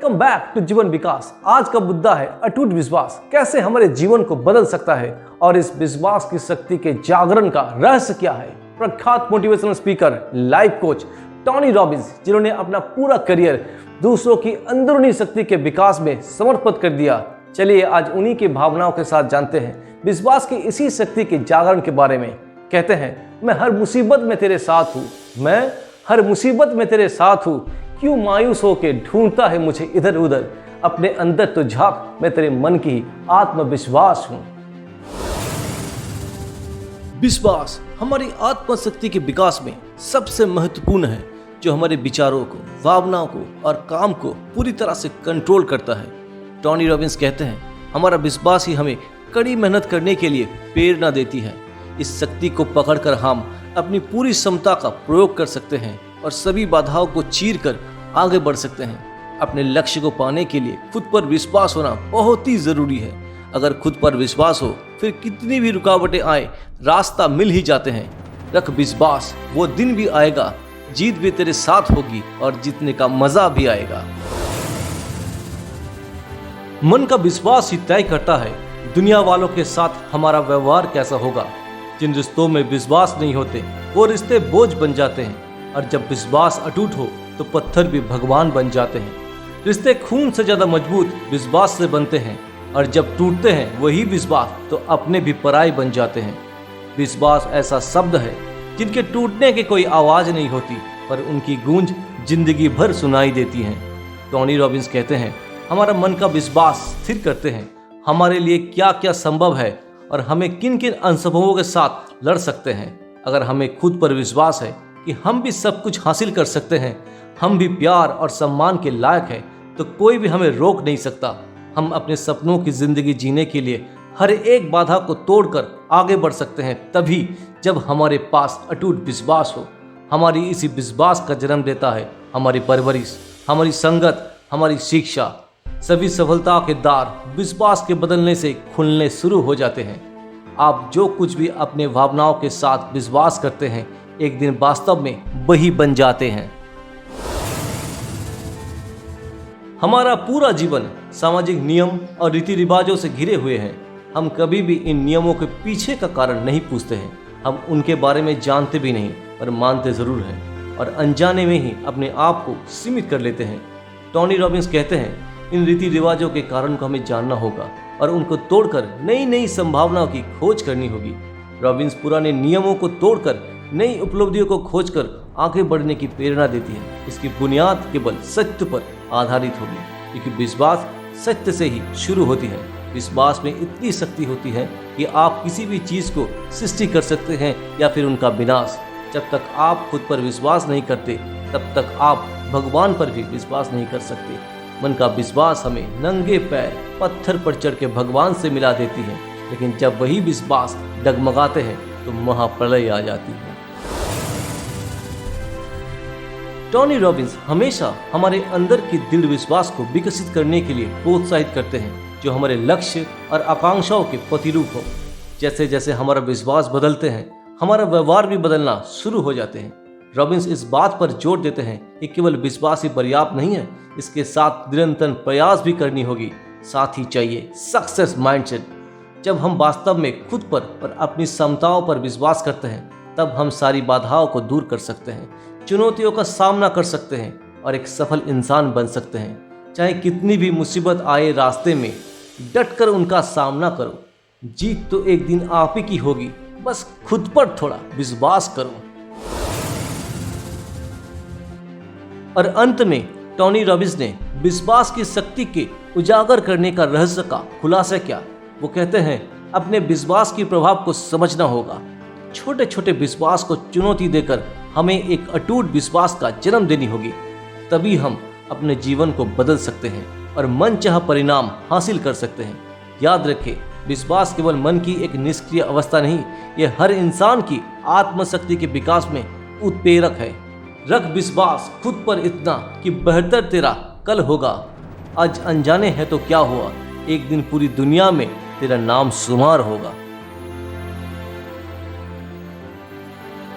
Welcome back to जीवन विकास। आज का मुद्दा है अटूट विश्वास कैसे हमारे जीवन को बदल सकता है और इस विश्वास की शक्ति के जागरण का रहस्य क्या है। प्रख्यात motivational speaker, life coach Tony Robbins, जिन्होंने अपना पूरा करियर दूसरों की अंदरूनी शक्ति के विकास में समर्पित कर दिया। चलिए आज उन्हीं की भावनाओं के साथ जानते हैं विश्वास की इसी शक्ति के जागरण के बारे में। कहते हैं, मैं हर मुसीबत में तेरे साथ हूँ, मैं हर मुसीबत में तेरे साथ हूँ, क्यों मायूस होके ढूंढता है मुझे इधर उधर, अपने अंदर तो झांक, मैं तेरे मन की आत्मविश्वास हूँ। विश्वास हमारी आत्मशक्ति के विकास में सबसे महत्वपूर्ण है, जो हमारे विचारों को, भावनाओं को और काम को पूरी तरह से कंट्रोल करता है। टोनी रॉबिन्स कहते हैं, हमारा विश्वास ही हमें कड़ी मेहनत करने के लिए प्रेरणा देती है। इस शक्ति को पकड़कर हम अपनी पूरी क्षमता का प्रयोग कर सकते हैं और सभी बाधाओं को चीर कर आगे बढ़ सकते हैं। अपने लक्ष्य को पाने के लिए खुद पर विश्वास होना बहुत ही जरूरी है। अगर खुद पर विश्वास हो, फिर कितनी भी रुकावटें आए, रास्ता मिल ही जाते हैं। रख विश्वास, वो दिन भी आएगा, जीत भी तेरे साथ होगी और जीतने का मजा भी आएगा। मन का विश्वास ही तय करता है दुनिया वालों के साथ हमारा व्यवहार कैसा होगा। जिन रिश्तों में विश्वास नहीं होते वो रिश्ते बोझ बन जाते हैं, और जब विश्वास अटूट हो तो पत्थर भी भगवान बन जाते हैं। रिश्ते खून से ज्यादा मजबूत विश्वास से बनते हैं, और जब टूटते हैं वही विश्वास तो अपने भी पराये बन जाते हैं। विश्वास ऐसा शब्द है जिनके टूटने की कोई आवाज नहीं होती, पर उनकी गूंज जिंदगी भर सुनाई देती है। टोनी रॉबिन्स कहते हैं, हमारा मन का विश्वास स्थिर करते हैं हमारे लिए क्या क्या संभव है और हमें किन किन अनुभवों के साथ लड़ सकते हैं। अगर हमें खुद पर विश्वास है कि हम भी सब कुछ हासिल कर सकते हैं, हम भी प्यार और सम्मान के लायक हैं, तो कोई भी हमें रोक नहीं सकता। हम अपने सपनों की जिंदगी जीने के लिए हर एक बाधा को तोड़कर आगे बढ़ सकते हैं, तभी जब हमारे पास अटूट विश्वास हो। हमारी इसी विश्वास का जन्म देता है हमारी परवरिश, हमारी संगत, हमारी शिक्षा। सभी सफलता के द्वार विश्वास के बदलने से खुलने शुरू हो जाते हैं। आप जो कुछ भी अपने भावनाओं के साथ विश्वास करते हैं, एक दिन वास्तव में वही बन जाते हैं। हमारा पूरा जीवन सामाजिक नियम और रीति रिवाजों से घिरे हुए हैं। हम कभी भी इन नियमों के पीछे का कारण नहीं पूछते हैं। हम उनके बारे में जानते भी नहीं, पर मानते जरूर हैं, और अनजाने में ही अपने आप को सीमित कर लेते हैं। टोनी रॉबिन्स कहते हैं, इन रीति रिवाजों के कारण को हमें जानना होगा और उनको तोड़कर नई नई संभावनाओं की खोज करनी होगी। रॉबिन्स पुराने नियमों को तोड़कर नई उपलब्धियों को खोजकर आगे बढ़ने की प्रेरणा देती है। इसकी बुनियाद केवल सत्य पर आधारित होगी, क्योंकि विश्वास सत्य से ही शुरू होती है। विश्वास में इतनी शक्ति होती है कि आप किसी भी चीज को सृष्टि कर सकते हैं या फिर उनका विनाश। जब तक आप खुद पर विश्वास नहीं करते, तब तक आप भगवान पर भी विश्वास नहीं कर सकते। मन का विश्वास हमें नंगे पैर पत्थर पर चढ़ के भगवान से मिला देती है, लेकिन जब वही विश्वास डगमगाते हैं तो महाप्रलय आ जाती है। टोनी रॉबिन्स हमेशा हमारे अंदर की दृढ़ विश्वास को विकसित करने के लिए प्रोत्साहित करते हैं, जो हमारे लक्ष्य और आकांक्षाओं के प्रतिरूप हो। जैसे जैसे हमारा विश्वास बदलते हैं, हमारा व्यवहार भी बदलना शुरू हो जाते हैं। रॉबिन्स इस बात पर जोर देते हैं कि केवल विश्वास ही पर्याप्त नहीं है, इसके साथ निरंतर प्रयास भी करनी होगी। साथ ही चाहिए सक्सेस माइंडसेट। जब हम वास्तव में खुद पर और अपनी क्षमताओं पर विश्वास करते हैं, तब हम सारी बाधाओं को दूर कर सकते हैं, चुनौतियों का सामना कर सकते हैं और एक सफल इंसान बन सकते हैं। चाहे कितनी भी मुसीबत आए रास्ते में, डटकर उनका सामना करो। जीत तो एक दिन आप ही की होगी, बस खुद पर थोड़ा विश्वास करो। और अंत में टोनी रॉबिन्स ने विश्वास की शक्ति के उजागर करने का रहस्य का खुलासा किया। वो कहते हैं, अपने विश्वास के प्रभाव को समझना होगा। छोटे छोटे विश्वास को चुनौती देकर हमें एक अटूट विश्वास का जन्म देनी होगी, तभी हम अपने जीवन को बदल सकते हैं और मनचाहा परिणाम हासिल कर सकते हैं। याद रखें, विश्वास केवल मन की एक निष्क्रिय अवस्था नहीं, यह हर इंसान की आत्मशक्ति के विकास में उत्प्रेरक है। रख विश्वास खुद पर इतना कि बेहतर तेरा कल होगा। आज अनजाने है तो क्या हुआ, एक दिन पूरी दुनिया में तेरा नाम शुमार होगा।